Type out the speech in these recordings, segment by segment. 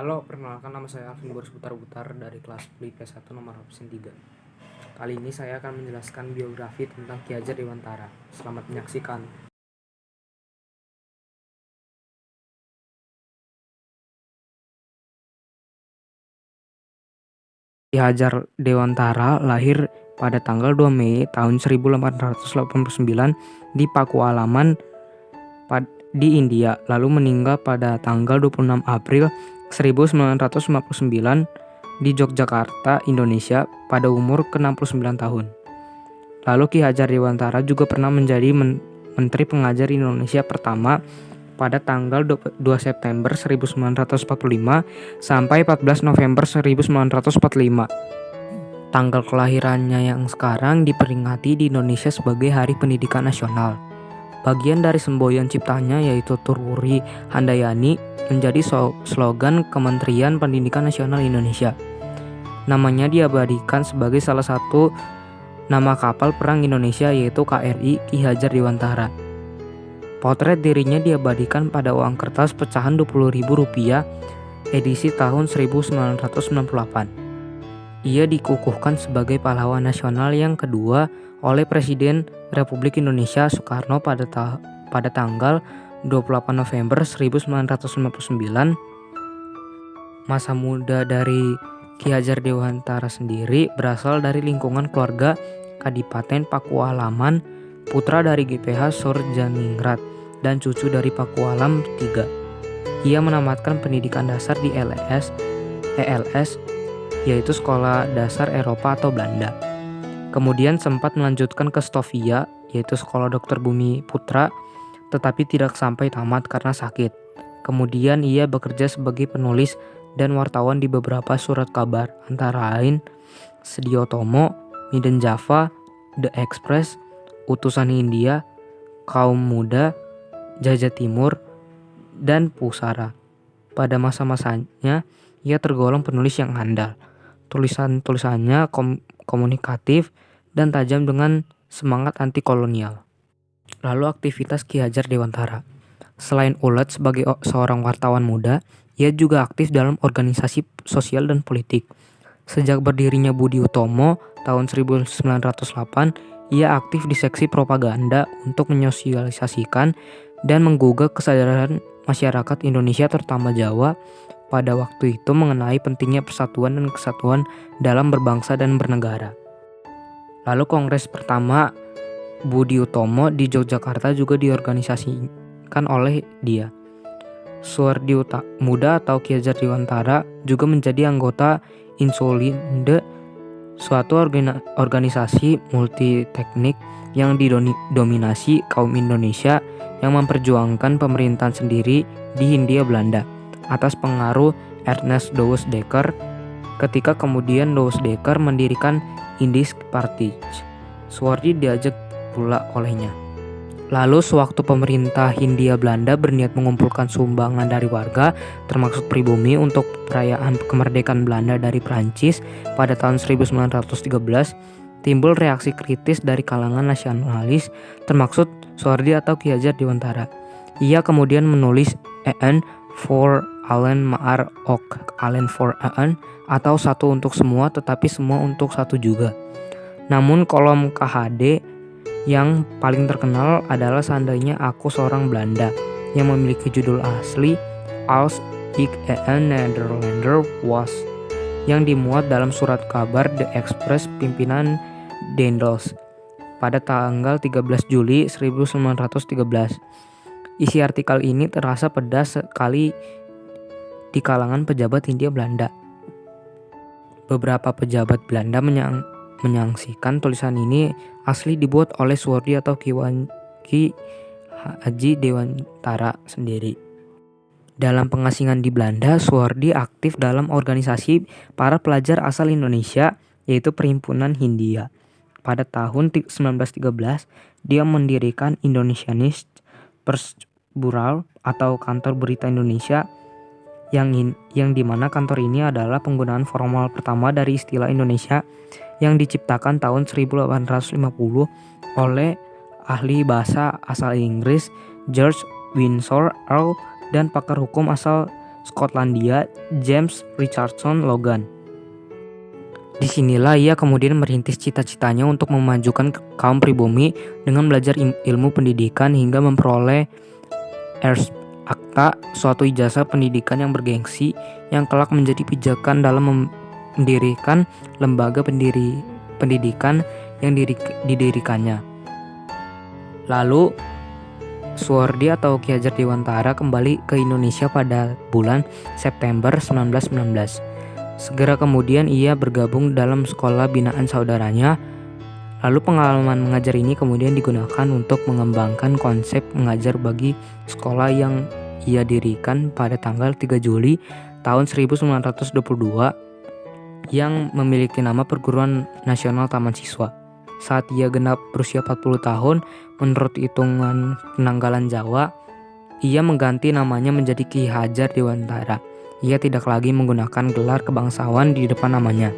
Halo, perkenalkan nama saya Alvin Boris Butar dari kelas IP1 nomor absen 3. Kali ini saya akan menjelaskan biografi tentang Ki Hajar Dewantara. Selamat menyaksikan. Ki Hajar Dewantara lahir pada tanggal 2 Mei tahun 1889 di Pakualaman di India, lalu meninggal pada tanggal 26 April 1959 di Yogyakarta, Indonesia pada umur ke-69 tahun. Lalu Ki Hajar Dewantara juga pernah menjadi Menteri Pengajar Indonesia pertama pada tanggal 2 September 1945 sampai 14 November 1945. Tanggal kelahirannya yang sekarang diperingati di Indonesia sebagai Hari Pendidikan Nasional. Bagian dari semboyan ciptanya yaitu Tururi Handayani menjadi slogan Kementerian Pendidikan Nasional Indonesia. Namanya diabadikan sebagai salah satu nama kapal perang Indonesia yaitu KRI Ki Hajar Dewantara. Potret dirinya diabadikan pada uang kertas pecahan Rp20.000 edisi tahun 1998. Ia dikukuhkan sebagai pahlawan nasional yang kedua oleh Presiden Republik Indonesia Soekarno pada tanggal 28 November 1959. Masa muda dari Ki Hajar Dewantara sendiri berasal dari lingkungan keluarga Kadipaten Pakualaman, putra dari GPH Surjaningrat dan cucu dari Pakualam III. Ia menamatkan pendidikan dasar di ELS, yaitu Sekolah Dasar Eropa atau Belanda. Kemudian sempat melanjutkan ke Stovia, yaitu Sekolah Dokter Bumi Putra, tetapi tidak sampai tamat karena sakit. Kemudian ia bekerja sebagai penulis dan wartawan di beberapa surat kabar, antara lain Sediotomo, Midden Java, The Express, Utusan India, Kaum Muda, Jajah Timur, dan Pusara. Pada masa-masanya, ia tergolong penulis yang handal. Tulisannya komunikatif dan tajam dengan semangat anti kolonial. Lalu aktivitas Ki Hajar Dewantara. Selain ulet sebagai seorang wartawan muda, ia juga aktif dalam organisasi sosial dan politik. Sejak berdirinya Budi Utomo tahun 1908, ia aktif di seksi propaganda untuk menyosialisasikan dan menggugah kesadaran masyarakat Indonesia terutama Jawa pada waktu itu mengenai pentingnya persatuan dan kesatuan dalam berbangsa dan bernegara. Lalu kongres pertama Budi Utomo di Yogyakarta juga diorganisasikan oleh dia. Suwardi Muda atau Ki Hajar Dewantara juga menjadi anggota Insulinde, suatu organisasi multiteknik yang didominasi kaum Indonesia yang memperjuangkan pemerintahan sendiri di Hindia Belanda atas pengaruh Ernest Douwes Dekker, ketika kemudian Douwes Dekker mendirikan Indisch Party. Suwardi diajak pula olehnya. Lalu sewaktu pemerintah Hindia Belanda berniat mengumpulkan sumbangan dari warga termasuk pribumi untuk perayaan kemerdekaan Belanda dari Prancis pada tahun 1913, timbul reaksi kritis dari kalangan nasionalis termasuk Suwardi atau Ki Hajar Dewantara. Ia kemudian menulis EN for Allen Maar Ok Allen for Een atau satu untuk semua tetapi semua untuk satu juga. Namun kolom KHD yang paling terkenal adalah Seandainya Aku Seorang Belanda yang memiliki judul asli Als ik een Nederlander was, yang dimuat dalam surat kabar The Express pimpinan Dendels pada tanggal 13 Juli 1913. Isi artikel ini terasa pedas sekali di kalangan pejabat Hindia Belanda. Beberapa pejabat Belanda menyaksikan tulisan ini asli dibuat oleh Suwardi atau Ki Haji Dewantara sendiri. Dalam pengasingan di Belanda, Suwardi aktif dalam organisasi para pelajar asal Indonesia, yaitu Perhimpunan Hindia. Pada tahun 1913, dia mendirikan Indonesianist Persbureau atau Kantor Berita Indonesia yang dimana kantor ini adalah penggunaan formal pertama dari istilah Indonesia yang diciptakan tahun 1850 oleh ahli bahasa asal Inggris George Winsor Earl dan pakar hukum asal Skotlandia, James Richardson Logan. Disinilah ia kemudian merintis cita-citanya untuk memajukan kaum pribumi dengan belajar ilmu pendidikan hingga memperoleh Ers Akta, suatu ijazah pendidikan yang bergengsi yang kelak menjadi pijakan dalam mendirikan lembaga pendidikan yang didirikannya. Lalu Suwardi atau Ki Hajar Dewantara kembali ke Indonesia pada bulan September 1919. Segera kemudian ia bergabung dalam sekolah binaan saudaranya. Lalu pengalaman mengajar ini kemudian digunakan untuk mengembangkan konsep mengajar bagi sekolah yang ia dirikan pada tanggal 3 Juli tahun 1922 yang memiliki nama Perguruan Nasional Taman Siswa. Saat ia genap berusia 40 tahun, menurut hitungan penanggalan Jawa, ia mengganti namanya menjadi Ki Hajar Dewantara. Ia tidak lagi menggunakan gelar kebangsawan di depan namanya.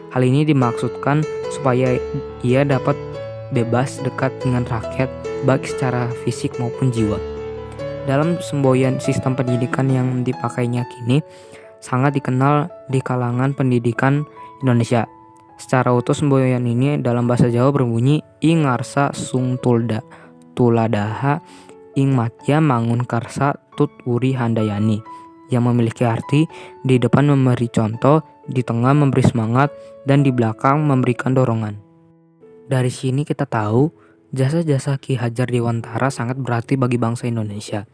Hal ini dimaksudkan supaya ia dapat bebas dekat dengan rakyat, baik secara fisik maupun jiwa. Dalam semboyan sistem pendidikan yang dipakainya kini, sangat dikenal di kalangan pendidikan Indonesia. Secara utuh semboyan ini dalam bahasa Jawa berbunyi ing ngarsa sung tuladaha ing matya mangun karsa tut uri handayani, yang memiliki arti di depan memberi contoh, di tengah memberi semangat, dan di belakang memberikan dorongan. Dari sini kita tahu jasa-jasa Ki Hajar Dewantara sangat berarti bagi bangsa Indonesia.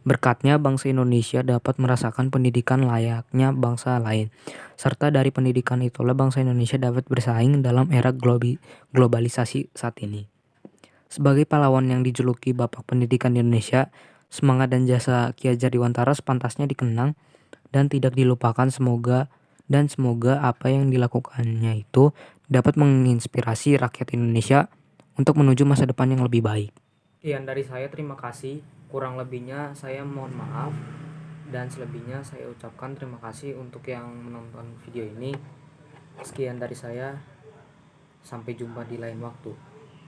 Berkatnya bangsa Indonesia dapat merasakan pendidikan layaknya bangsa lain. Serta dari pendidikan itulah bangsa Indonesia dapat bersaing dalam era globalisasi saat ini. Sebagai pahlawan yang dijuluki Bapak Pendidikan di Indonesia, semangat dan jasa Ki Hajar Dewantara sepantasnya dikenang dan tidak dilupakan. Semoga apa yang dilakukannya itu dapat menginspirasi rakyat Indonesia untuk menuju masa depan yang lebih baik. Sekian dari saya, terima kasih. Kurang lebihnya saya mohon maaf, dan selebihnya saya ucapkan terima kasih untuk yang menonton video ini. Sekian dari saya, sampai jumpa di lain waktu.